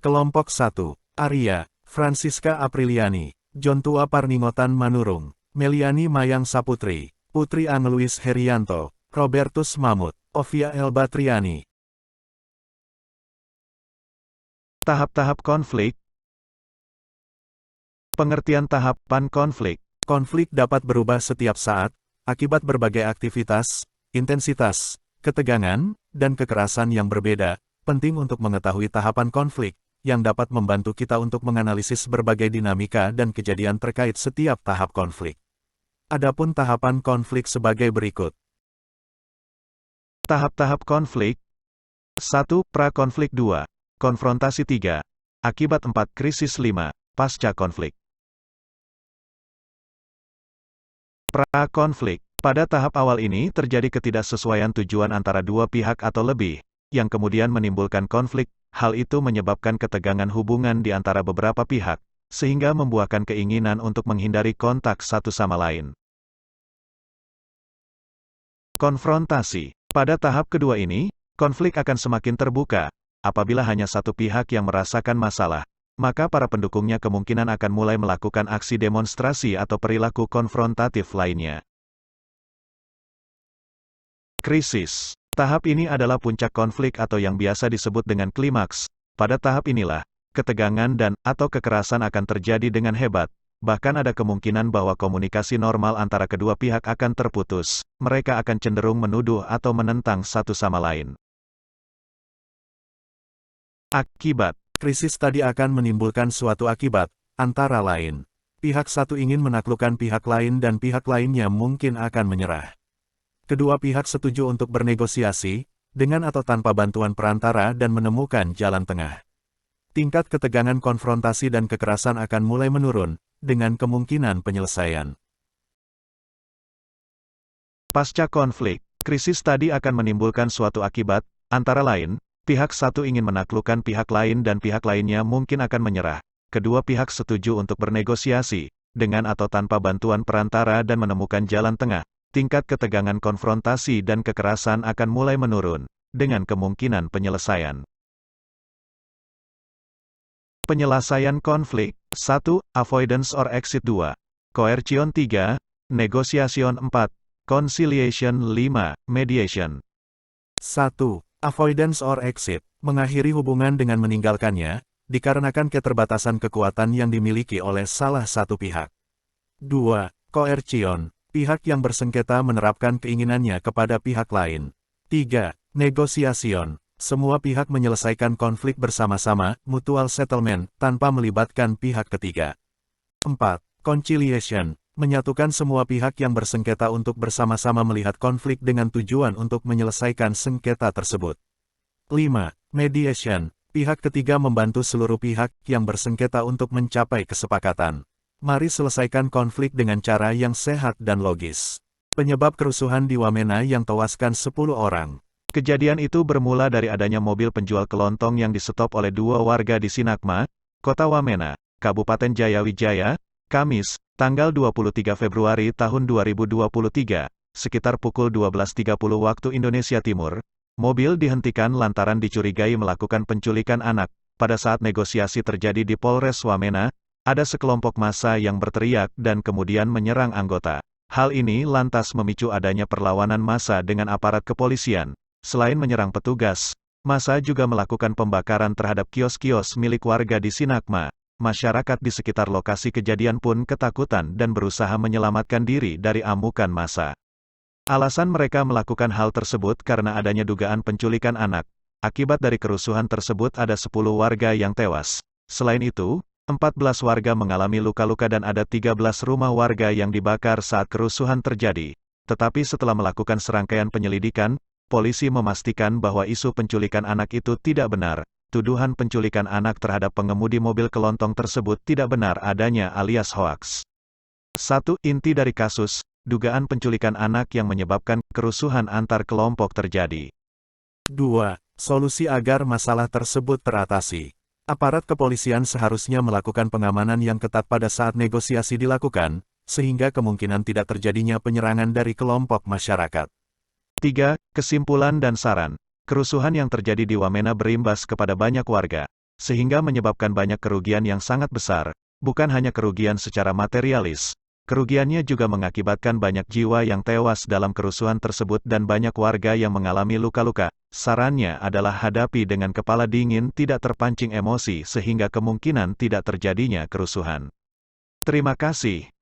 Kelompok 1. Arya, Francisca Apriliani, Jontua Parningotan Manurung, Meliani Mayang Saputri, Putri Angeluis Herianto, Robertus Mamut, Ovia Elbatriani. Tahap-tahap konflik. Pengertian tahapan konflik. Konflik dapat berubah setiap saat, akibat berbagai aktivitas, intensitas, ketegangan, dan kekerasan yang berbeda. Penting untuk mengetahui tahapan konflik, yang dapat membantu kita untuk menganalisis berbagai dinamika dan kejadian terkait setiap tahap konflik. Adapun tahapan konflik sebagai berikut. Tahap-tahap konflik. 1. Pra-konflik. 2. Konfrontasi. 3. Akibat. 4. Krisis. 5. Pasca konflik. Pra-konflik. Pada tahap awal ini terjadi ketidaksesuaian tujuan antara dua pihak atau lebih, yang kemudian menimbulkan konflik. Hal itu menyebabkan ketegangan hubungan di antara beberapa pihak, sehingga membuahkan keinginan untuk menghindari kontak satu sama lain. Konfrontasi. Pada tahap kedua ini, konflik akan semakin terbuka. Apabila hanya satu pihak yang merasakan masalah, maka para pendukungnya kemungkinan akan mulai melakukan aksi demonstrasi atau perilaku konfrontatif lainnya. Krisis. Tahap ini adalah puncak konflik atau yang biasa disebut dengan klimaks. Pada tahap inilah, ketegangan dan/atau kekerasan akan terjadi dengan hebat. Bahkan ada kemungkinan bahwa komunikasi normal antara kedua pihak akan terputus. Mereka akan cenderung menuduh atau menentang satu sama lain. Akibat. Krisis tadi akan menimbulkan suatu akibat, antara lain, pihak satu ingin menaklukkan pihak lain dan pihak lainnya mungkin akan menyerah. Kedua pihak setuju untuk bernegosiasi, dengan atau tanpa bantuan perantara dan menemukan jalan tengah. Tingkat ketegangan konfrontasi dan kekerasan akan mulai menurun, dengan kemungkinan penyelesaian. Pasca konflik, krisis tadi akan menimbulkan suatu akibat, antara lain, pihak satu ingin menaklukkan pihak lain dan pihak lainnya mungkin akan menyerah. Kedua pihak setuju untuk bernegosiasi, dengan atau tanpa bantuan perantara dan menemukan jalan tengah. Tingkat ketegangan konfrontasi dan kekerasan akan mulai menurun, dengan kemungkinan penyelesaian. Penyelesaian konflik. 1. Avoidance or exit. 2. Coercion. 3. Negotiation. 4. Conciliation. 5. Mediation. 1. Avoidance or exit. Mengakhiri hubungan dengan meninggalkannya, dikarenakan keterbatasan kekuatan yang dimiliki oleh salah satu pihak. 2. Coercion. Pihak yang bersengketa menerapkan keinginannya kepada pihak lain. 3. Negotiation. Semua pihak menyelesaikan konflik bersama-sama, mutual settlement, tanpa melibatkan pihak ketiga. 4. Conciliation. Menyatukan semua pihak yang bersengketa untuk bersama-sama melihat konflik dengan tujuan untuk menyelesaikan sengketa tersebut. 5. Mediation. Pihak ketiga membantu seluruh pihak yang bersengketa untuk mencapai kesepakatan. Mari selesaikan konflik dengan cara yang sehat dan logis. Penyebab kerusuhan di Wamena yang tewaskan 10 orang. Kejadian itu bermula dari adanya mobil penjual kelontong yang disetop oleh dua warga di Sinagma, Kota Wamena, Kabupaten Jayawijaya, Kamis, tanggal 23 Februari tahun 2023, sekitar pukul 12.30 waktu Indonesia Timur. Mobil dihentikan lantaran dicurigai melakukan penculikan anak. Pada saat negosiasi terjadi di Polres Wamena, ada sekelompok massa yang berteriak dan kemudian menyerang anggota. Hal ini lantas memicu adanya perlawanan massa dengan aparat kepolisian. Selain menyerang petugas, massa juga melakukan pembakaran terhadap kios-kios milik warga di Sinagma. Masyarakat di sekitar lokasi kejadian pun ketakutan dan berusaha menyelamatkan diri dari amukan massa. Alasan mereka melakukan hal tersebut karena adanya dugaan penculikan anak. Akibat dari kerusuhan tersebut ada 10 warga yang tewas. Selain itu, 14 warga mengalami luka-luka dan ada 13 rumah warga yang dibakar saat kerusuhan terjadi. Tetapi setelah melakukan serangkaian penyelidikan, polisi memastikan bahwa isu penculikan anak itu tidak benar. Tuduhan penculikan anak terhadap pengemudi mobil kelontong tersebut tidak benar adanya alias hoaks. 1. Inti dari kasus, dugaan penculikan anak yang menyebabkan kerusuhan antar kelompok terjadi. 2. Solusi agar masalah tersebut teratasi. Aparat kepolisian seharusnya melakukan pengamanan yang ketat pada saat negosiasi dilakukan, sehingga kemungkinan tidak terjadinya penyerangan dari kelompok masyarakat. 3. Kesimpulan dan saran. Kerusuhan yang terjadi di Wamena berimbas kepada banyak warga. sehingga menyebabkan banyak kerugian yang sangat besar, bukan hanya kerugian secara materialis. Kerugiannya juga mengakibatkan banyak jiwa yang tewas dalam kerusuhan tersebut dan banyak warga yang mengalami luka-luka. Sarannya adalah hadapi dengan kepala dingin, tidak terpancing emosi sehingga kemungkinan tidak terjadinya kerusuhan. Terima kasih.